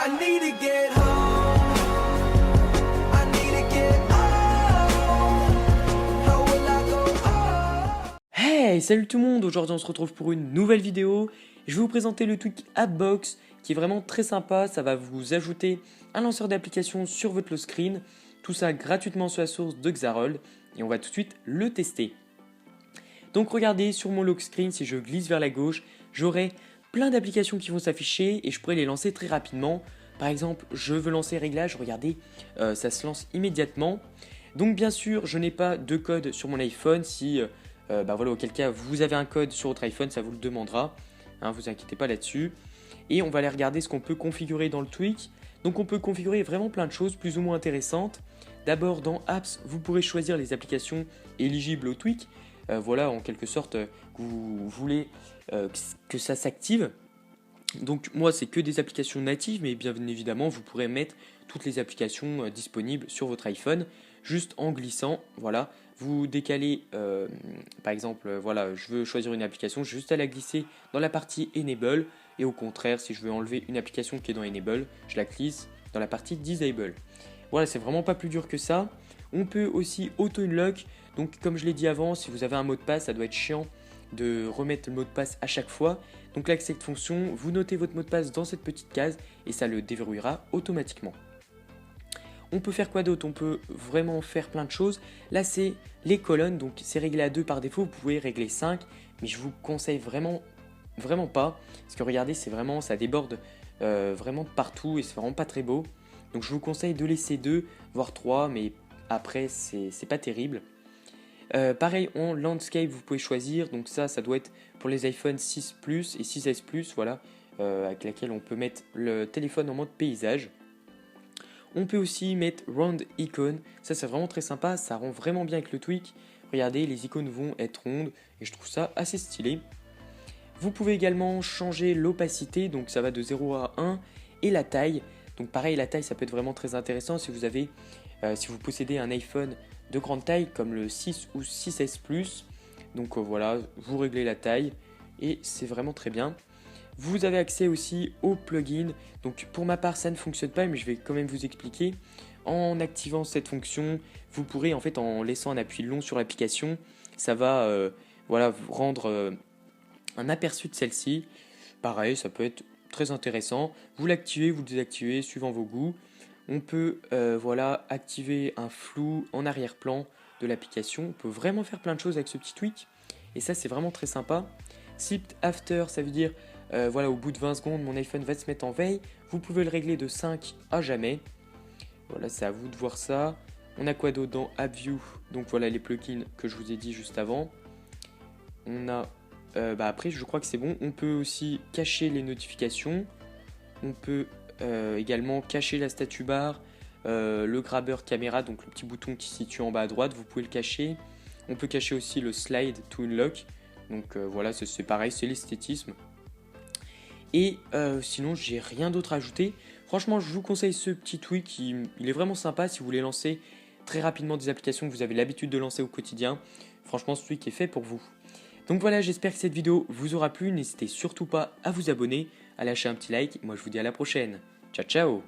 I need to get home. I need to get home. How will I go home? Hey, salut tout le monde, aujourd'hui on se retrouve pour une nouvelle vidéo. Je vais vous présenter le tweak AppBox qui est vraiment très sympa. Ça va vous ajouter un lanceur d'application sur votre lock screen. Tout ça gratuitement sur la source de Xarol et on va tout de suite le tester. Donc regardez sur mon lock screen, si je glisse vers la gauche, j'aurai plein d'applications qui vont s'afficher et je pourrai les lancer très rapidement. Par exemple, je veux lancer réglage, regardez, ça se lance immédiatement. Donc bien sûr, je n'ai pas de code sur mon iPhone. Si voilà, auquel cas vous avez un code sur votre iPhone, ça vous le demandera. Hein, vous inquiétez pas là-dessus. Et on va aller regarder ce qu'on peut configurer dans le tweak. Donc on peut configurer vraiment plein de choses plus ou moins intéressantes. D'abord dans Apps, vous pourrez choisir les applications éligibles au tweak. Voilà, en quelque sorte, que vous voulez que ça s'active. Donc moi, c'est que des applications natives, mais bien évidemment, vous pourrez mettre toutes les applications disponibles sur votre iPhone, juste en glissant. Voilà, vous décalez, par exemple, voilà, je veux choisir une application, j'ai juste à la glisser dans la partie Enable. Et au contraire, si je veux enlever une application qui est dans Enable, je la glisse dans la partie Disable. Voilà, c'est vraiment pas plus dur que ça. On peut aussi auto-unlock. Donc comme je l'ai dit avant, si vous avez un mot de passe, ça doit être chiant de remettre le mot de passe à chaque fois. Donc là, avec cette fonction, vous notez votre mot de passe dans cette petite case et ça le déverrouillera automatiquement. On peut faire quoi d'autre? On peut vraiment faire plein de choses. Là, c'est les colonnes, donc c'est réglé à 2 par défaut. Vous pouvez régler 5, mais je vous conseille vraiment pas. Parce que regardez, c'est vraiment, ça déborde vraiment de partout et c'est vraiment pas très beau. Donc je vous conseille de laisser 2, voire 3, mais après, c'est pas terrible. Pareil, en landscape, vous pouvez choisir. Donc ça doit être pour les iPhone 6 Plus et 6S Plus, voilà, avec laquelle on peut mettre le téléphone en mode paysage. On peut aussi mettre Round Icon. Ça, c'est vraiment très sympa. Ça rend vraiment bien avec le tweak. Regardez, les icônes vont être rondes et je trouve ça assez stylé. Vous pouvez également changer l'opacité. Donc ça va de 0 à 1 et la taille. Donc pareil, la taille, ça peut être vraiment très intéressant si vous possédez un iPhone de grande taille comme le 6 ou 6S Plus. Donc voilà, vous réglez la taille et c'est vraiment très bien. Vous avez accès aussi aux plugins. Donc pour ma part, ça ne fonctionne pas, mais je vais quand même vous expliquer. En activant cette fonction, vous pourrez en fait, en laissant un appui long sur l'application, ça va voilà, vous rendre un aperçu de celle-ci. Pareil, ça peut être très intéressant. Vous l'activez, vous le désactivez suivant vos goûts. On peut voilà, activer un flou en arrière-plan de l'application. On peut vraiment faire plein de choses avec ce petit tweak. Et ça, c'est vraiment très sympa. Sleep After, ça veut dire voilà, au bout de 20 secondes, mon iPhone va se mettre en veille. Vous pouvez le régler de 5 à jamais. Voilà, c'est à vous de voir ça. On a quoi d'autre dans AppView? Donc voilà les plugins que je vous ai dit juste avant. On a après, je crois que c'est bon. On peut aussi cacher les notifications. On peut également cacher la statue bar, le grabber caméra, donc le petit bouton qui se situe en bas à droite, vous pouvez le cacher. On peut cacher aussi le slide to unlock. Donc voilà, c'est pareil, c'est l'esthétisme. Et sinon, j'ai rien d'autre à ajouter. Franchement, je vous conseille ce petit tweak, il est vraiment sympa si vous voulez lancer très rapidement des applications que vous avez l'habitude de lancer au quotidien. Franchement, ce tweak est fait pour vous. Donc voilà, j'espère que cette vidéo vous aura plu. N'hésitez surtout pas à vous abonner, à lâcher un petit like. Moi, je vous dis à la prochaine. Ciao, ciao!